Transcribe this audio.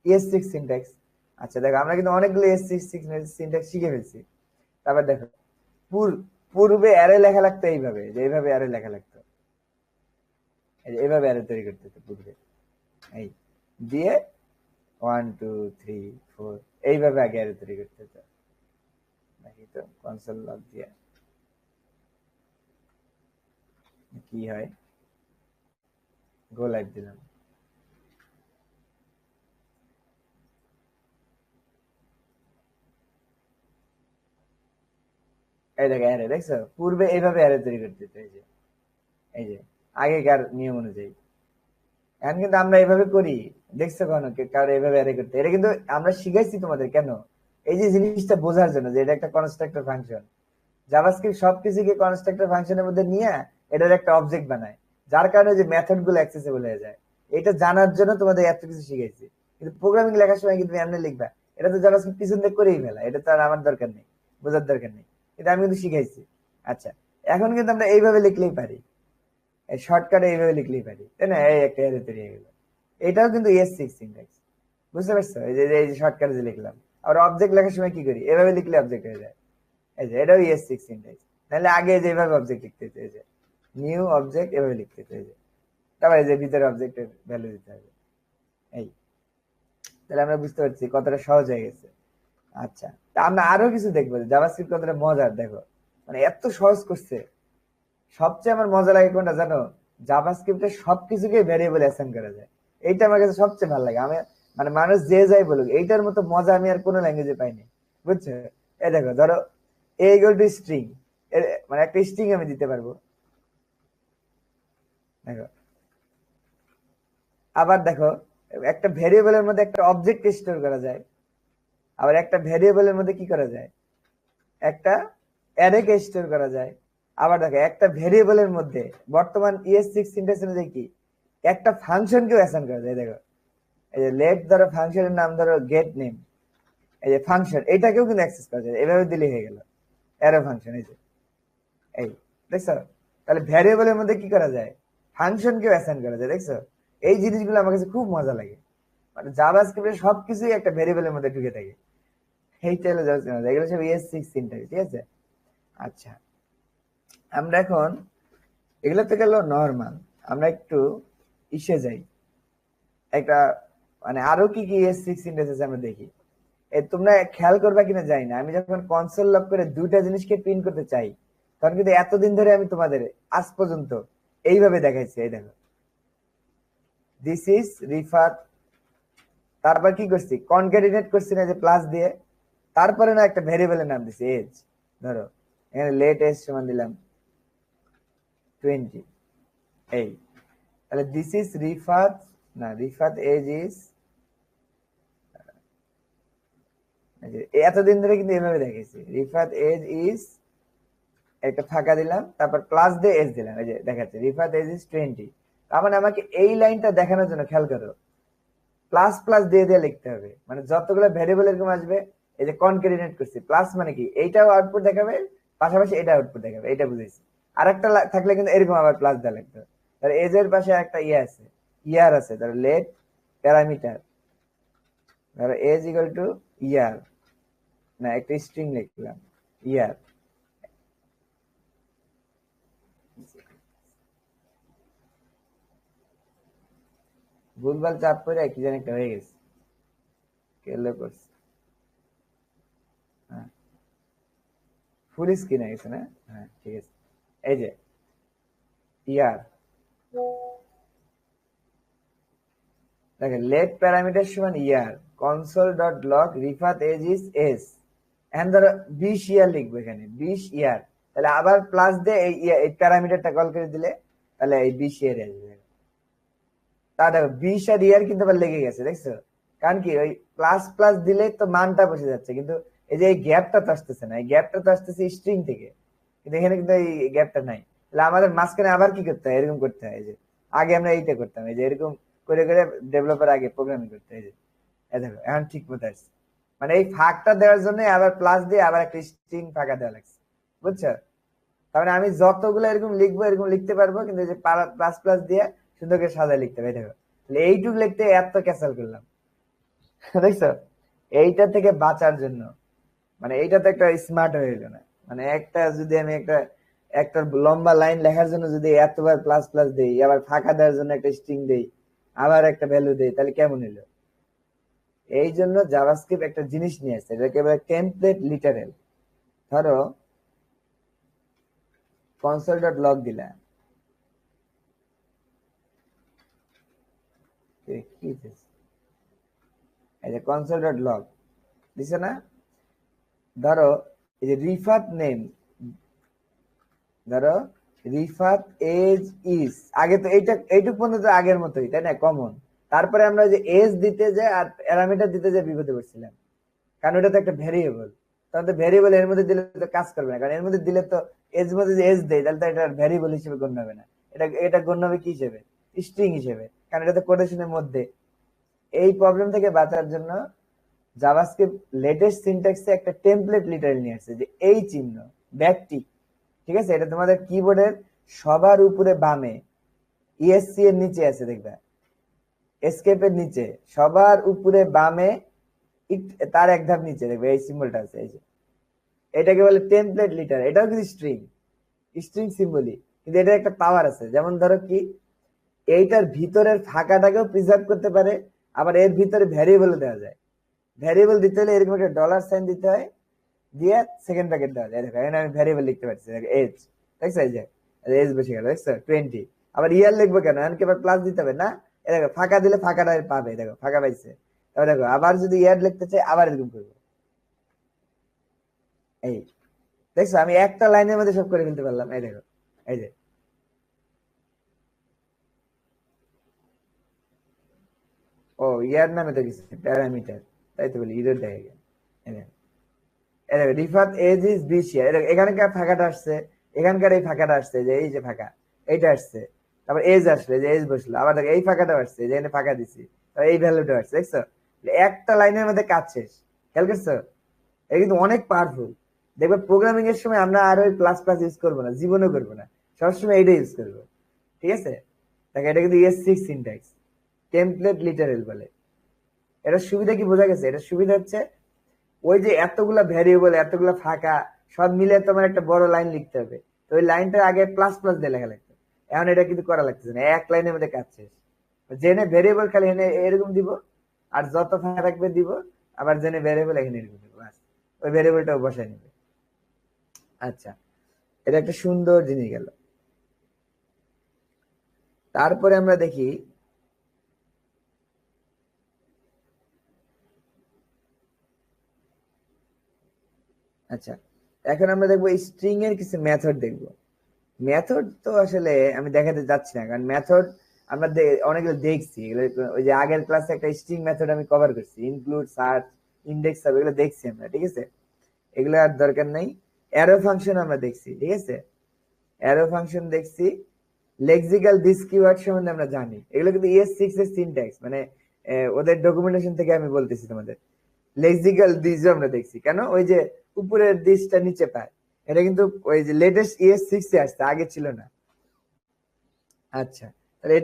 ES6 syntax. আচ্ছা দেখো আমরা কিন্তু অনেকগুলো ES6 সিনট্যাক্স শিখে ফেলছি। তারপর দেখো পূর্বে অ্যারে লেখা লাগতো এইভাবে, যে এইভাবে অ্যারে লেখা লাগতো, এইভাবে অ্যারে তৈরি করতে হতো পূর্বে। এই দিয়ে 1 2 3 4 এইভাবে আগে অ্যারে তৈরি করতে হতো নাকি। তো কনসোল লগ দিয়ে কি হয়, গো লাইভ দিলাম। এই দেখো অ্যারে দেখছো, পূর্বে এইভাবে অ্যারে তৈরি করতে হতো, এই যে আগেকার নিয়ম অনুযায়ী। এখন কিন্তু আমরা এইভাবে করি, দেখছো কখনো কারো এইভাবে অ্যারে করতে? এটা কিন্তু আমরা শিখাইছি তোমাদের কেন, এই যে জিনিসটা বোঝার জন্য যে এটা একটা কনস্ট্রাক্টর ফাংশন। জাভাস্ক্রিপ্ট সবকিছুকে কনস্ট্রাক্টর ফাংশনের মধ্যে নিয়ে এটার একটা অবজেক্ট বানায়, যার কারণে যে মেথড গুলো অ্যাক্সেসিবল হয়ে যায়। এটা জানার জন্য তোমাদের এত কিছু শিখাইছি। কিন্তু প্রোগ্রামিং লেখার সময় কিন্তু এমনি লিখবা, এটা তো জাভাস্ক্রিপ্ট পিছন দিয়ে করেই ফেলা, এটা তো আর আমার দরকার নেই, বোঝার দরকার নেই। কিন্তু আমি কিন্তু শিখাইছি। আচ্ছা, এখন কিন্তু আমরা এইভাবে লিখলেই পারি, এই শর্টকাটে এইভাবে লিখলেই পারি, তাই না? এই একটা এরর তৈরি হয়ে গেল। এটাও কিন্তু ES6 সিনট্যাক্স, বুঝতে পারছো? এই যে শর্টকাটে যে লিখলাম। আর অবজেক্ট লেখার সময় কি করি, এভাবে লিখলে অবজেক্ট হয়ে যায়। এই যে এটাও ES6 সিনট্যাক্স। তাহলে আগে যেভাবে অবজেক্ট লিখতে হতো, এই যে নিউ অবজেক্ট এভাবে লিখতে হতো, এই যে তারপরে এই যে ভিতরে অবজেক্টের ভ্যালু দিতে হবে। এই তাহলে আমরা বুঝতে পারছি কতটা সহজ হয়ে গেছে। আচ্ছা, তা আমরা আরো কিছু দেখবো জাভাস্ক্রিপ্ট কতটা মজার, দেখো মানে এত সহজ করছে। সবচেয়ে আমার মজা লাগে কোনটা জানো, জাভাস্ক্রিপ্টে সবকিছুকে ভ্যারিয়েবল অ্যাসাইন করা যায়। এইটা আমার কাছে সবচেয়ে ভালো লাগে। আমি মানে মানুষ যে যাই বলুক, এইটার মতো মজা আমি আর কোনো ল্যাঙ্গুয়েজে পাইনি, বুঝছো? এই দেখো, ধরো a equal to স্ট্রিং, মানে একটা স্ট্রিং আমি দিতে পারবো, দেখো। আবার দেখো, একটা ভেরিয়েবলের মধ্যে একটা অবজেক্ট স্টোর করা যায়, আবার একটা ভেরিয়েবলের মধ্যে কি করা যায়, একটা অ্যারেকে স্টোর করা যায়। আবার দেখো একটা ভেরিয়েবলের মধ্যে বর্তমান ES6 সিনট্যাক্স অনুযায়ী কি একটা ফাংশনকেও অ্যাসাইন করা যায়। দেখো এই যে লেট, ধরো ফাংশনের নাম ধরো গেট নেম, এই যে ফাংশন এটাকেও কিন্তু অ্যাক্সেস করা যায়, এভাবে দিলে হয়ে গেল অ্যারো ফাংশন। এই যে এই দেখছো, তাহলে ভ্যারিয়েবলের মধ্যে কি করা যায়, ফাংশনকেও অ্যাসাইন করা যায়, দেখছো? এই জিনিসগুলো আমার কাছে খুব মজা লাগে। মানে জাভাস্ক্রিপ্টের সবকিছুই একটা ভ্যারিয়েবলের মধ্যে ঢুকে থাকে। এইটা হলো জাভাস্ক্রিপ্ট, এগুলো সব ES6 সিনট্যাক্স, ঠিক আছে? আচ্ছা, আমরা এখন এগুলো তো গেল নর্মাল, আমরা একটু ইসে যাই, একটা মানে আরো কি কি ES6 সিনট্যাক্স আমরা দেখি। তোমরা খেয়াল করবা কিনা জানি না, আমি যখন কনসোল লক করে দুইটা জিনিসকে প্রিন্ট করতে চাই, তখন কিন্তু এতদিন ধরে আমি তোমাদের আজ পর্যন্ত এইভাবে দেখাইছি। এই দেখো, দিস ইজ রিফাত, তারপর কি করছি, কনক্যাটিনেট করছি না যে প্লাস দিয়ে, তারপরে না একটা ভেরিয়েবলের নাম দিছি এজ, ধরো এখানে লেট এজ সমান দিলাম 20। এই তাহলে দিস ইজ রিফাত, না রিফাত এজ ইজ, এতদিন ধরে কিন্তু এভাবে দেখেছি, রিফাত এজ ইজ, একটা ফাঁকা দিলাম, তারপর প্লাস দিয়ে এজ দিলাম, এই যে দেখাচ্ছে রিফাত এজ ইজ 20। তার মানে আমাকে এই লাইনটা দেখানোর জন্য খেয়াল করো, প্লাস প্লাস দিয়ে দিয়ে লিখতে হবে, মানে যতগুলো ভ্যারিয়েবল এরকম আসবে, এই যে কনক্যাটিনেট করছি, প্লাস মানে কি এইটাও আউটপুট দেখাবে, পাশাপাশি এটা আউটপুট দেখাবে, এটা বুঝেছি। আর একটা থাকলে কিন্তু এরকম আবার প্লাস দেওয়া লাগবে। তাহলে এজ এর পাশে একটা আছে, ইয়ার আছে, তাহলে লেট প্যারামিটার, ধরো এজ ইকুয়াল টু ইয়ার, না একটা স্ট্রিং লিখলাম ইয়ার। ভুলভাল চাপ করে কি জানি একটা হয়ে গেছে, কেলো করছে। হ্যাঁ, ফুল স্ক্রিন হয়ে গেছে না? হ্যাঁ ঠিক আছে। এই যে ইয়ার, দেখেন লেট প্যারামিটার সমান year, console dot log Rifat age is S, এখন ধরো 20 ইয়ার লিখবো এখানে, 20 ইয়ার, তাহলে আবার প্লাস দিয়ে এই প্যারামিটারটা কল করে দিলে তাহলে এই 20 ইয়ার আসবে। তা দেখো 20 আর ইয়ার কিন্তু আবার লেগে গেছে, দেখছো? কারণ কি ওই প্লাস প্লাস দিলে তো মানটা বসে যাচ্ছে, কিন্তু এই যে এই গ্যাপটা তো আসতেছে না, এই গ্যাপটা তো আসতেছে স্ট্রিং থেকে, কিন্তু এখানে কিন্তু এই গ্যাপটা নাই। তাহলে আমাদের মাঝখানে আবার কি করতে হয়, এরকম করতে হয়, এই যে আগে আমরা এইটা করতাম, এই যে এরকম করে করে ডেভেলপার আগে প্রোগ্রামিং করতে হয়, এই দেখো এখন ঠিক মতো আসছে। মানে এই ফাঁকটা দেওয়ার জন্য আবার প্লাস দিয়ে আবার একটা স্ট্রিং ফাঁকা দেওয়া লাগছে, বুঝছো? তাহলে আমি যতগুলো এরকম লিখবো এরকম লিখতে পারবো, কিন্তু এই যে প্লাস প্লাস দিয়ে সুন্দর করে সাজায় লিখতে হবে, দেখো। তাহলে এইটুকু লিখতে এত ক্যাসাল করলাম, দেখছো, এইটা থেকে বাঁচার জন্য মানে এইটা তো একটা স্মার্ট হয়ে গেল না, মানে একটা যদি আমি একটা লম্বা লাইন লেখার জন্য যদি এতবার প্লাস প্লাস দেই, আবার ফাঁকা দেওয়ার জন্য একটা স্ট্রিং দেই, আবার একটা ভ্যালু দেই, তাহলে কেমন হলো? এই জন্য জাভাস্ক্রিপ্ট একটা জিনিস নিয়ে আসছে, এটাকে বলে টেমপ্লেট লিটারেল। ধরো কনসোল ডট লগ দিলা, কি এই যে কনসোল ডট লগ দিছে না, ধরো এই যে রিফাত নেম, ধরো রিফাত এজ ইজ, আগে তো এইটুক পর্যন্ত আগের মতোই তাই না, কমন। তারপরে আমরা যে এজ দিতে যাই আর প্যারামিটার দিতে যাই বিপদে পড়ছিলাম, কারণ ওটা তো একটা ভ্যারিয়েবল। তখন তো ভ্যারিয়েবল এর মধ্যে দিলে তো কাজ করবে না, কারণ এর মধ্যে দিলে তো এজ মধ্যে যে এজ দেয় তাহলে তো এটা ভ্যারিয়েবল হিসেবে গণ্য হবে না, এটা গণ্য হবে কি হিসেবে, স্ট্রিং হিসেবে, কারণ এটা তো কোটেশনের মধ্যে। এই প্রবলেম থেকে বাঁচার জন্য জাভাস্ক্রিপ্ট লেটেস্ট সিনট্যাক্সে একটা টেমপ্লেট লিটারেল নিয়ে আসছে, যে এই চিহ্ন ব্যাকটিক, ঠিক আছে, এটা তোমাদের কিবোর্ডের সবার উপরে বামে ইএসসি এর নিচে আছে, দেখবে এসকেপের নিচে সবার উপরে বামে তার এক ধাপ নিচে দেখবে এই সিম্বলটা আছে, এই যে এটাকে বলে টেমপ্লেট লিটার। এটাও কিন্তু স্ট্রিং, স্ট্রিং সিম্বলই, কিন্তু এটা একটা পাওয়ার আছে। যেমন ধরো কি, এইটার ভিতরের ফাঁকাটাকেও প্রিজার্ভ করতে পারে, আবার এর ভিতরে ভ্যারিয়েবল দেওয়া যায়। ভ্যারিয়েবল দিতে হলে এরকম একটা ডলার সাইন দিতে হয়, দিয়ে সেকেন্ড ব্র্যাকেট দেওয়া যায়। দেখো এখানে আমি ভ্যারিয়েবল লিখতে পারছি, এজ, দেখছো এই যে এজ বসে গেল, দেখছো 20। আবার ইয়ার লিখবো কেন, এমনকি আবার প্লাস দিতে হবে না, এ দেখো ফাঁকা দিলে ফাঁকাটা পাবে, দেখো ফাঁকা পাইছে। তারপর দেখো আবার যদি ইয়ার লিখতে চাই আবার এরকম করবো, এই দেখছো আমি একটা লাইনের মধ্যে সব করে ফেলতে পারলাম। এই দেখো এই যে, ও ইয়ার নামে তো কিছু প্যারামিটার, তাই তো বলি ইরর দেখে গেল। রিফাত এজ ইজ বিশিয়ার, এখানকার ফাঁকাটা আসছে, এখানকার এই ফাঁকাটা আসছে, যে এই যে ফাঁকা এইটা আসছে, তারপর এজ আসলে যে এজ বসলো, আবার দেখো এই ফাঁকাটা আসছে, যে এখানে ফাঁকা দিছি, এই ভ্যালুটা আসছে, দেখছো একটা লাইনের মধ্যে কাজ শেষ। খেয়াল করছো, এটা কিন্তু অনেক পাওয়ারফুল। দেখবে প্রোগ্রামিং এর সময় আমরা আর ওই প্লাস প্লাস ইউজ করবো না, জীবনও করবো না, সবসময় এইটা ইউজ করবো, ঠিক আছে। দেখো এটা কিন্তু ES6 সিনট্যাক্স, টেমপ্লেট লিটারেল বলে। এটার সুবিধা কি বোঝা গেছে? এটার সুবিধা হচ্ছে ওই যে এতগুলা ভ্যারিয়েবল, এতগুলা ফাঁকা সব মিলে তোমার একটা বড় লাইন লিখতে হবে, তো ওই লাইনটা আগে প্লাস প্লাস দিয়ে লেখা লাগতো, এখন এটা কিন্তু করা লাগতেছে না, এক লাইনের মধ্যে কাজ শেষ। জেনে ভ্যারিয়েবল খালি এনে এরকম দিব, আর যত ফাঁকা থাকবে দিব, আবার জেনে ভ্যারিয়েবল এখানে এরকম দিব, বাস ওই ভ্যারিয়েবলটাও বসায় নেবে। আচ্ছা, এটা একটা সুন্দর জিনিস গেল। তারপরে আমরা দেখি, আচ্ছা এখন আমরা দেখবো স্ট্রিং এর কিছু মেথড দেখবো। মেথড তো আসলে আমি দেখাতে যাচ্ছি না, কারণ মেথড আমরা অনেকগুলো দেখছি, ওই যে আগের ক্লাসে একটা স্ট্রিং মেথড আমি কভার করছি, ইনক্লুড, সার্চ, ইন্ডেক্স, সব এগুলো দেখছি আমরা, ঠিক আছে, এগুলো আর দরকার নাই। অ্যারো ফাংশন আমরা দেখছি, ঠিক আছে, অ্যারো ফাংশন দেখছি। লেক্সিক্যাল দিস কিওয়ার্ড সম্বন্ধে আমরা জানি, এগুলো কিন্তু ES6 এর সিনট্যাক্স, মানে ওদের ডকুমেন্টেশন থেকে আমি বলতেছি তোমাদের। লেক্সিক্যাল দিসও আমরা দেখছি, কেন ওই যে উপরের দিসটা নিচে পায়, এটা কিন্তু ওই যে লেটেস্ট ES6 এ আসছে, আগে ছিল না। আচ্ছা, তাহলে এটা